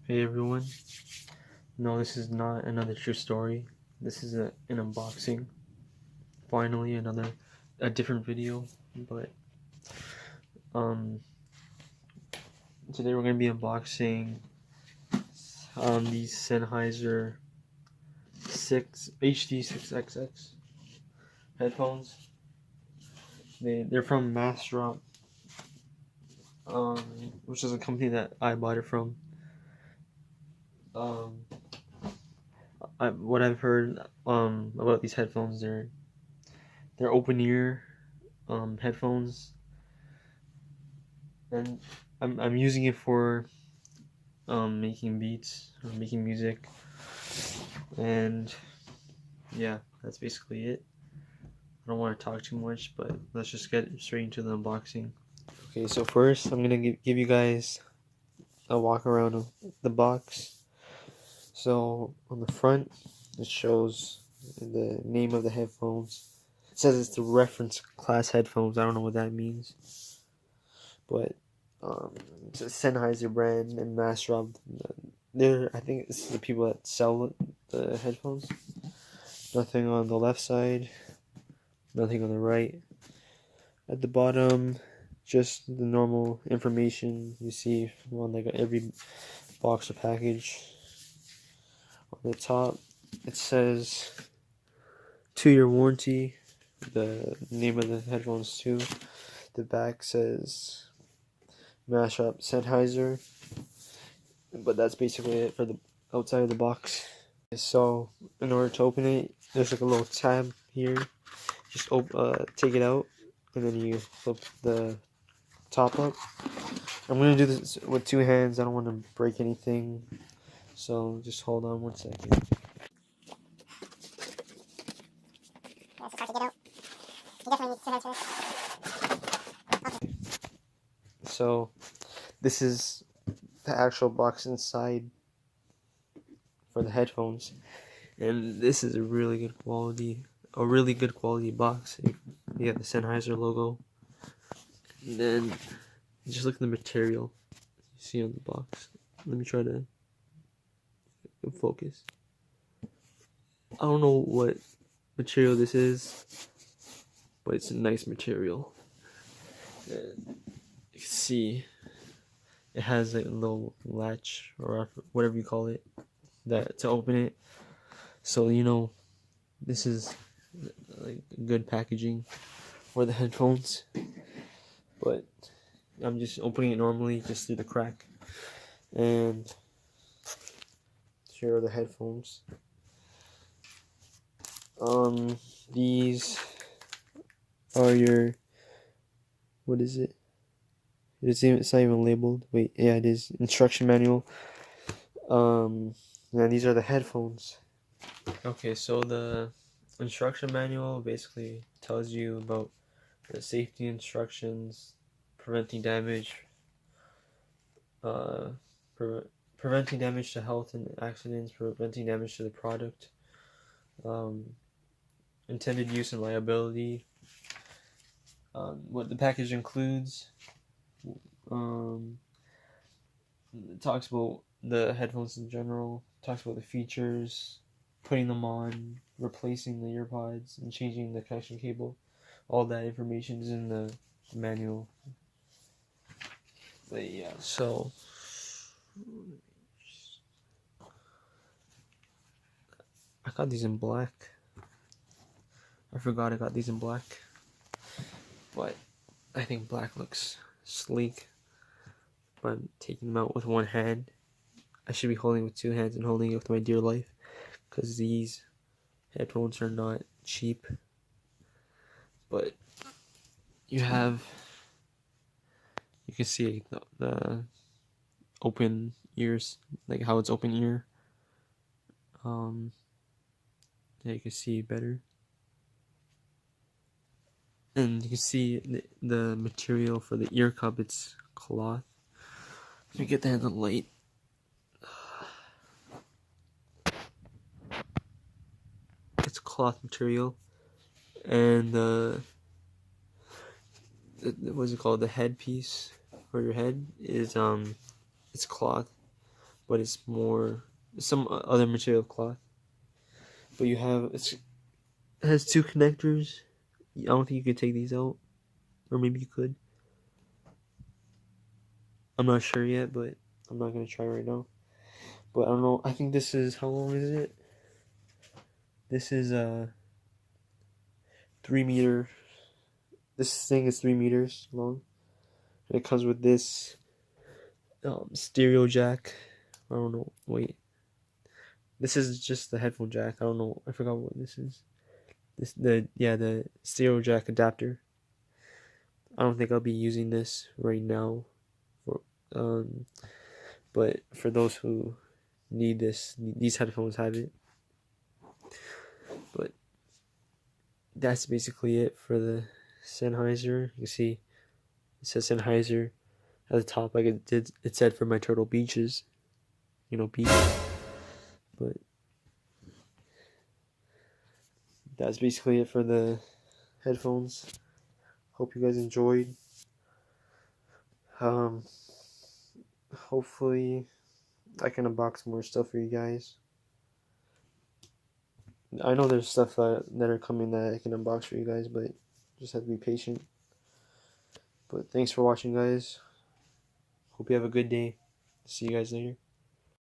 Hey everyone. No, this is not another true story. This is an unboxing. Finally, a different video. But today we're gonna be unboxing these Sennheiser 6 HD6XX headphones. They're from Massdrop, which is a company that I bought it from. What I've heard about these headphones, they're open ear headphones, and I'm using it for making beats or making music, and yeah, that's basically it. I don't want to talk too much, but let's just get straight into the unboxing. Okay, so first I'm gonna give you guys a walk around of the box. So on the front, it shows the name of the headphones. It says it's the reference class headphones. I don't know what that means, but it's a Sennheiser brand and Massdrop. I think this is the people that sell the headphones. Nothing on the left side, nothing on the right. At the bottom, just the normal information you see on like every box or package. On the top, it says 2-year warranty, the name of the headphones too. The back says Massdrop Sennheiser, but that's basically it for the outside of the box. So in order to open it, there's like a little tab here. Just take it out, and then you flip the top up. I'm gonna do this with 2 hands. I don't want to break anything, so just hold on 1 second. It's hard to get out. You definitely need scissors for this. Okay. So this is the actual box inside for the headphones, and this is a really good quality box. You have the Sennheiser logo, and then just look at the material you see on the box. Let me try to focus. I don't know what material this is, but it's a nice material. And you can see it has like a little latch or whatever you call it that to open it. So this is like good packaging for the headphones. But I'm just opening it normally, just through the crack. And here are the headphones. These are your, what is it? It's not even labeled. Wait, yeah, it is. Instruction manual. Yeah, these are the headphones. Okay, so the instruction manual basically tells you about the safety instructions, preventing damage, preventing damage to health and accidents, preventing damage to the product, intended use and liability, what the package includes. It talks about the headphones in general, talks about the features, putting them on, replacing the earpods, and changing the connection cable. All that information is in the manual. But yeah, so I got these in black. I forgot I got these in black, but I think black looks sleek. But I'm taking them out with 1 hand. I should be holding it with 2 hands and holding it with my dear life, because these headphones are not cheap. But you can see the open ears, like how it's open ear. Yeah, you can see better, and you can see the material for the ear cup. It's cloth. Let me get that in the light. It's cloth material, and what's it called? The headpiece for your head is it's cloth. but it's more some other material cloth. But you have it has two connectors. I don't think you could take these out, or maybe you could. I'm not sure yet, but I'm not gonna try right now. But I don't know. I think this is, how long is it? This is 3 meter. This thing is 3 meters long. And it comes with this stereo jack. I don't know. Wait. This is just the headphone jack. I don't know. I forgot what this is. The stereo jack adapter. I don't think I'll be using this right now. For but for those who need this, these headphones have it. But that's basically it for the Sennheiser. You see, it says Sennheiser at the top, like it said for my Turtle Beaches, beach. But that's basically it for the headphones. Hope you guys enjoyed. Hopefully I can unbox more stuff for you guys. I know there's stuff that are coming that I can unbox for you guys, but just have to be patient. But thanks for watching, guys. Hope you have a good day. See you guys later.